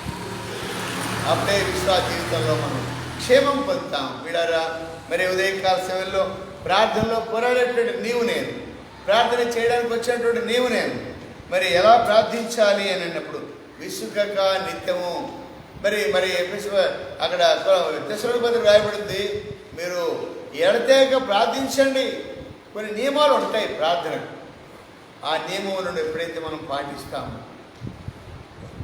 అప్పుడే విశ్వాస జీవితంలో మనం క్షేమం పొందుతాం. వీడారా, మరి ఉదయకాల సమయంలో ప్రార్థనలో పోరాడేటువంటి నీవు నేను, ప్రార్థన చేయడానికి వచ్చినటువంటి నీవు నేను మరి ఎలా ప్రార్థించాలి అని అన్నప్పుడు విసుగక నిత్యము మరి అక్కడ తెస్సలోనికీయులకు రాయబడింది, మీరు ఎడతెగక ప్రార్థించండి. కొన్ని నియమాలు ఉంటాయి ప్రార్థనకు. ఆ నియమములను ఎప్పుడైతే మనం పాటిస్తామో,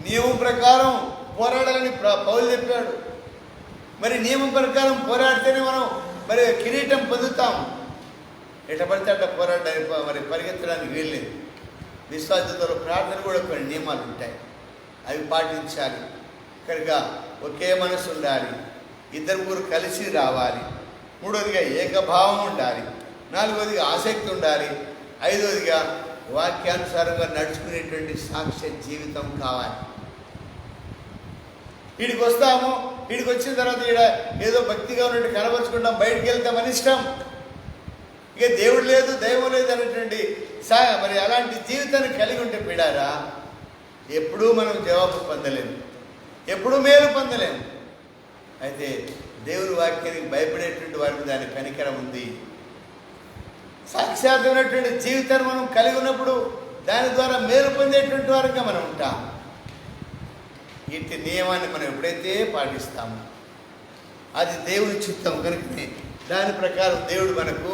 నియమం ప్రకారం పోరాడాలని పౌలు చెప్పాడు. మరి నియమం ప్రకారం పోరాడితేనే మనం మరి కిరీటం పొందుతాం. ఎట్ట పడితే అట్లా పోరాడడానికి మరి పరిగెత్తడానికి వీల్లేదు. విశ్వాసంతో ప్రార్థన కూడా కొన్ని నియమాలు ఉంటాయి, అవి పాటించాలి. కనుక ఒకే మనసు ఉండాలి, ఇద్దరు ముగ్గురు కలిసి రావాలి, మూడవదిగా ఏకభావం ఉండాలి, నాలుగవదిగా ఆసక్తి ఉండాలి, ఐదవదిగా వాక్యానుసారంగా నడుచుకునేటువంటి సాక్ష్య జీవితం కావాలి. వీడికి వస్తాము, వీడికి వచ్చిన తర్వాత ఈడ ఏదో భక్తిగా ఉన్నట్టు కనబరుచుకుంటాం, బయటికి వెళ్తామని ఇష్టం, ఇక దేవుడు లేదు దైవం లేదు అనేటువంటి మరి అలాంటి జీవితాన్ని కలిగి ఉంటే పిడారా ఎప్పుడూ మనం జవాబు పొందలేము, ఎప్పుడూ మేలు పొందలేము. అయితే దేవుని వాక్యానికి భయపడేటువంటి వారికి దాని కనికరం ఉంది. సాక్షాత్మైనటువంటి జీవితాన్ని మనం కలిగి ఉన్నప్పుడు దాని ద్వారా మేలు పొందేటువంటి వారిగా మనం ఉంటాం. ఇట్టి నియమాన్ని మనం ఎప్పుడైతే పాటిస్తామో అది దేవుని చిత్తం కనుకనే దాని ప్రకారం దేవుడు మనకు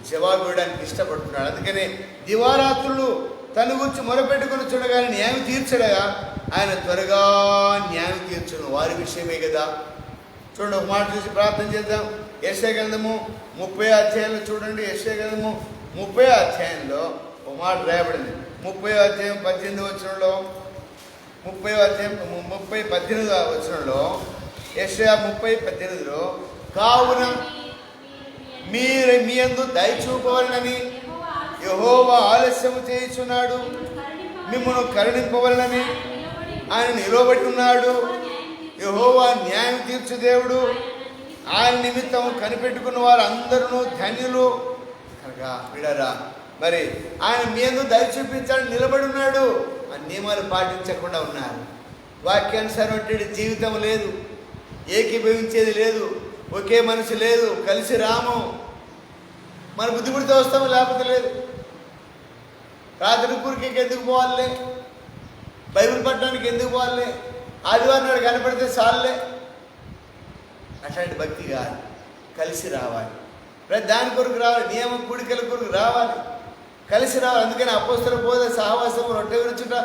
జవాబు ఇవ్వడానికి ఇష్టపడుతున్నాడు. అందుకనే దివారాత్రులు తన గురించి మొరపెట్టుకుని చూడగానే న్యాయం తీర్చడగా ఆయన త్వరగా న్యాయం తీర్చును వారి విషయమే కదా. చూడండి, ఒక మాట చూసి ప్రార్థన చేద్దాం. యెషయా గ్రంథము 30వ అధ్యాయంలో చూడండి. యెషయా గ్రంథము 30వ అధ్యాయంలో ఒక మాట రాయబడింది. 30వ అధ్యాయం 18వ వచనంలో, 30వ అధ్యాయం 18వ వచనంలో, యెషయా 30:18లో కావున మీ యందు దయ చూపవలనని యెహోవా ఆలస్యము చేయుచున్నాడు, మిమ్మల్ని కరుణింపవలనని ఆయన నిలబడి ఉన్నాడు. యెహోవా న్యాయం తీర్చు దేవుడు, ఆయన నిమిత్తం కనిపెట్టుకున్న వారు అందరూ ధన్యులు. కనుక విడరా మరి ఆయన మీ యందు దయ చూపించాలని నిలబడి ఉన్నాడు. ఆ నియమాలు పాటించకుండా ఉన్నారు. వాక్యానుసారం జీవితం లేదు, ఏకీభవించేది లేదు, ఒకే మనసు లేదు, కలిసి రాము. మన బుద్ధి పుడితే వస్తాము, లేకపోతే లేదు. ప్రార్థన కూరికి ఎందుకు పోవాలే, బైబిల్ పట్టడానికి ఎందుకు పోవాలే, ఆదివారం నాడు కనపడితే చాలులే. అట్లాంటి భక్తి కాదు, కలిసి రావాలి. ప్రతి దాని కొరకు రావాలి, నియమ కూడికల కొరకు రావాలి, కలిసి రావాలి. అందుకని అపోస్తల బోధ, సహవాసము, రొట్టె విరుచుట,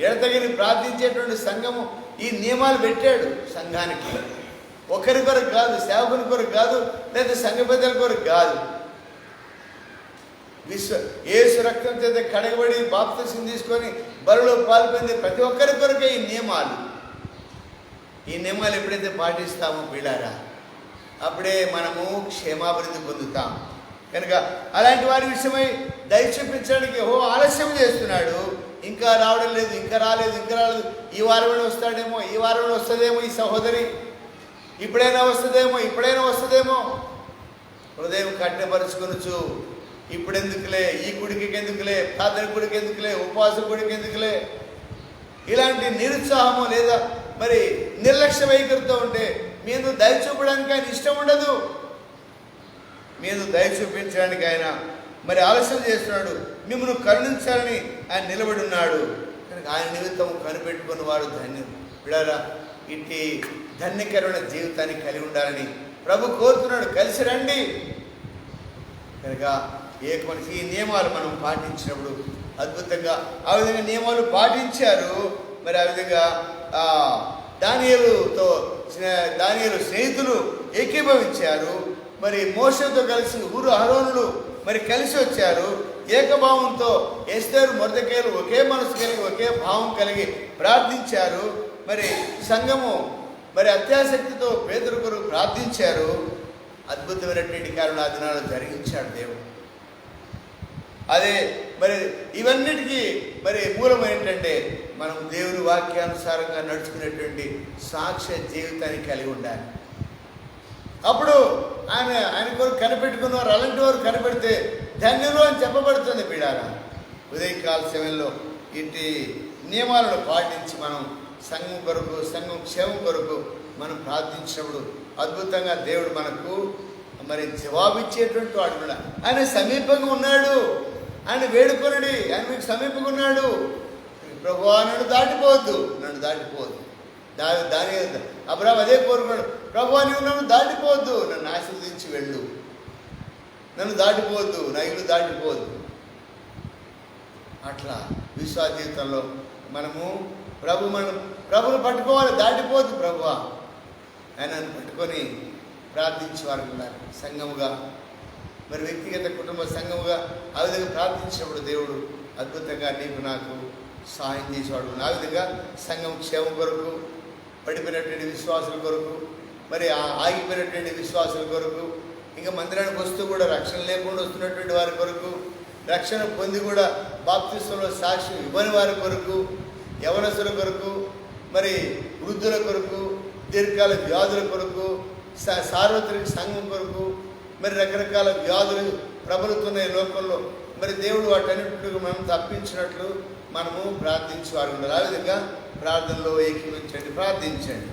ఎడతగిని ప్రార్థించేటువంటి సంఘము ఈ నియమాలు పెట్టాడు సంఘానికి. ఒకరి కొరకు కాదు, సేవకుని కొరకు కాదు, లేదా సంఘ పెద్దల కొరకు కాదు. యేసు రక్తం చేత కడగబడి బాప్తిసం తీసుకొని బలిలో పాల్పొంది ప్రతి ఒక్కరి కొరకే ఈ నియమాలు. ఈ నియమాలు ఎప్పుడైతే పాటిస్తామో పిల్లారా అప్పుడే మనము క్షేమాభివృద్ధి పొందుతాం. కనుక అలాంటి వారి విషయమై దయ చూపించడానికి ఆలస్యం చేస్తున్నాడు. ఇంకా రావడం లేదు, ఇంకా రాలేదు. ఈ వారంలో వస్తాడేమో, ఈ వారంలో వస్తుందేమో ఈ సహోదరి, ఇప్పుడైనా వస్తుందేమో. హృదయం కఠినపరుచుకొనొచ్చు. ఇప్పుడెందుకులే, ఈ గుడికి ఎందుకులే, ప్రార్థన గుడికి ఎందుకులే, ఉపవాస గుడికి ఎందుకులే, ఇలాంటి నిరుత్సాహము లేదా మరి నిర్లక్ష్య వైఖరితో ఉంటే మీద దయ చూపడానికి ఆయన ఇష్టం ఉండదు. మీద దయ చూపించడానికి ఆయన మరి ఆలస్యం చేస్తున్నాడు. మిమ్మల్ని కరుణించాలని ఆయన నిలబడి ఉన్నాడు. కనుక ఆయన నిమిత్తం కనిపెట్టుకున్న వాడు ధన్యుడు. విడారా ఇట్టి ధన్యకరమైన జీవితాన్ని కలిగి ఉండాలని ప్రభు కోరుతున్నాడు. కలిసి రండి. కనుక ఈ నియమాలు మనం పాటించినప్పుడు అద్భుతంగా ఆ విధంగా నియమాలు పాటించారు. మరి ఆ విధంగా దానియేలు స్నేహితులు ఏకీభవించారు. మరి మోషేతో కలిసి అహరోనులు మరి కలిసి వచ్చారు. ఏకభావంతో ఎస్తేరు, మొర్దెకైలు ఒకే మనసు కలిగి, ఒకే భావం కలిగి ప్రార్థించారు. మరి సంఘము మరి అత్యాసక్తితో పేతురు కొరకు ప్రార్థించారు. అద్భుతమైనటువంటి కారణం ఆ దినాలు జరిగించాడు దేవుడు. అదే మరి ఇవన్నిటికీ మరి మూలం ఏంటంటే మనం దేవుని వాక్యానుసారంగా నడుచుకునేటువంటి సాక్ష్య జీవితాన్ని కలిగి ఉండాలి. అప్పుడు ఆయన కొరకు కనిపెట్టుకున్నవారు అలాంటి వారు కనిపెడితే ధన్యులు అని చెప్పబడుతుంది. పీడారా ఉదయకాల సమయంలో ఇట్టి నియమాలను పాటించి మనం సంఘం క్షేమం కొరకు మనం ప్రార్థించినప్పుడు అద్భుతంగా దేవుడు మనకు మరి జవాబిచ్చేటువంటి వాడు కూడా. ఆయన సమీపంగా ఉన్నాడు, ఆయన వేడుకొనడి, ఆయన మీకు సమీపంగా ఉన్నాడు. ప్రభువా నన్ను దాటిపోవద్దు, నన్ను దాటిపోవద్దు. దాని అబ్రాహాము అదే కోరుకున్నాడు, ప్రభువా నీవు నన్ను దాటిపోవద్దు, నన్ను ఆశీర్వదించి వెళ్ళు, నన్ను దాటిపోవద్దు, నా ఇల్లు దాటిపోవద్దు. అట్లా విశ్వాస జీవితంలో మనము ప్రభువును పట్టుకోవాలి, దాటిపోవద్దు ప్రభువా. ఆయనను పట్టుకొని ప్రార్థించే వారు ఉన్నారు. సంఘముగా మరి వ్యక్తిగత కుటుంబ సంఘముగా ఆ విధంగా ప్రార్థించినప్పుడు దేవుడు అద్భుతంగా నీకు నాకు సహాయం చేసేవాడు. ఆ విధంగా సంఘం క్షేమం కొరకు, పడిపోయినటువంటి విశ్వాసుల కొరకు, మరి ఆగిపోయినటువంటి విశ్వాసుల కొరకు, ఇంకా మందిరానికి వస్తూ కూడా రక్షణ లేకుండా వస్తున్నటువంటి వారి కొరకు, రక్షణ పొంది కూడా బాప్తిస్మలో సాక్ష్యం ఇవ్వని వారి కొరకు, యవనస్తుల కొరకు, మరి వృద్ధుల కొరకు, దీర్ఘకాల వ్యాధుల కొరకు, సార్వత్రిక సంఘం కొరకు, మరి రకరకాల వ్యాధులు ప్రబలుతున్న లోకంలో మరి దేవుడు వాటన్నిటిని మనం తప్పించినట్లు మనము ప్రార్థించేవారు ఉండాలి. ఆ విధంగా ప్రార్థనలో ఏకీవించండి, ప్రార్థించండి.